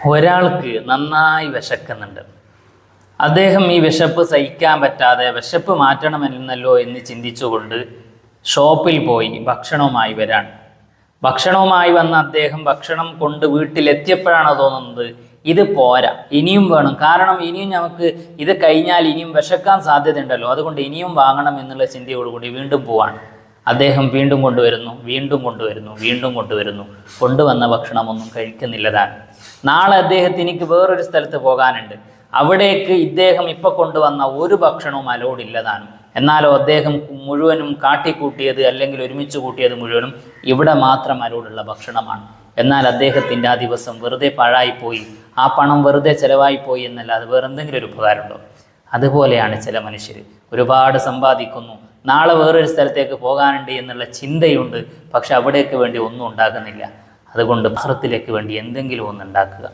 ഒരാൾക്ക് നന്നായി വിശക്കുന്നുണ്ട്. അദ്ദേഹം ഈ വിശപ്പ് സഹിക്കാൻ പറ്റാതെ വിശപ്പ് മാറ്റണമെന്നല്ലോ എന്ന് ചിന്തിച്ചുകൊണ്ട് ഷോപ്പിൽ പോയി ഭക്ഷണവുമായി വരാൻ. ഭക്ഷണവുമായി വന്ന അദ്ദേഹം ഭക്ഷണം കൊണ്ട് വീട്ടിലെത്തിയപ്പോഴാണ് തോന്നുന്നത് ഇത് പോരാ, ഇനിയും വേണം. കാരണം ഇനിയും നമുക്ക് ഇത് കഴിഞ്ഞാൽ ഇനിയും വിശക്കാൻ സാധ്യതയുണ്ടല്ലോ, അതുകൊണ്ട് ഇനിയും വാങ്ങണം എന്നുള്ള ചിന്തയോടുകൂടി വീണ്ടും പോവാണ്. അദ്ദേഹം വീണ്ടും കൊണ്ടുവരുന്നു, കൊണ്ടുവന്ന ഭക്ഷണമൊന്നും കഴിക്കുന്നില്ലതാണ്. നാളെ അദ്ദേഹത്തിന് വേറൊരു സ്ഥലത്ത് പോകാനുണ്ട്. അവിടേക്ക് ഇദ്ദേഹം ഇപ്പം കൊണ്ടുവന്ന ഒരു ഭക്ഷണവും അലൗഡ് ഇല്ലതാണ്. എന്നാലോ അദ്ദേഹം മുഴുവനും കാട്ടിക്കൂട്ടിയത് അല്ലെങ്കിൽ ഒരുമിച്ച് കൂട്ടിയത് മുഴുവനും ഇവിടെ മാത്രം അലൗഡുള്ള ഭക്ഷണമാണ്. എന്നാൽ അദ്ദേഹത്തിൻ്റെ ആ ദിവസം വെറുതെ പാഴായിപ്പോയി, ആ പണം വെറുതെ ചിലവായിപ്പോയി എന്നല്ലാതെ വേറെ എന്തെങ്കിലും ഒരു ഉപകാരമുണ്ടോ? അതുപോലെയാണ് ചില മനുഷ്യർ. ഒരുപാട് സമ്പാദിക്കുന്നു, നാളെ വേറൊരു സ്ഥലത്തേക്ക് പോകാനുണ്ട് എന്നുള്ള ചിന്തയുണ്ട്, പക്ഷെ അവിടേക്ക് വേണ്ടി ഒന്നും ഉണ്ടാകുന്നില്ല. അതുകൊണ്ട് ഭാരത്തിലേക്ക് വേണ്ടി എന്തെങ്കിലും ഒന്ന് ഉണ്ടാക്കുക.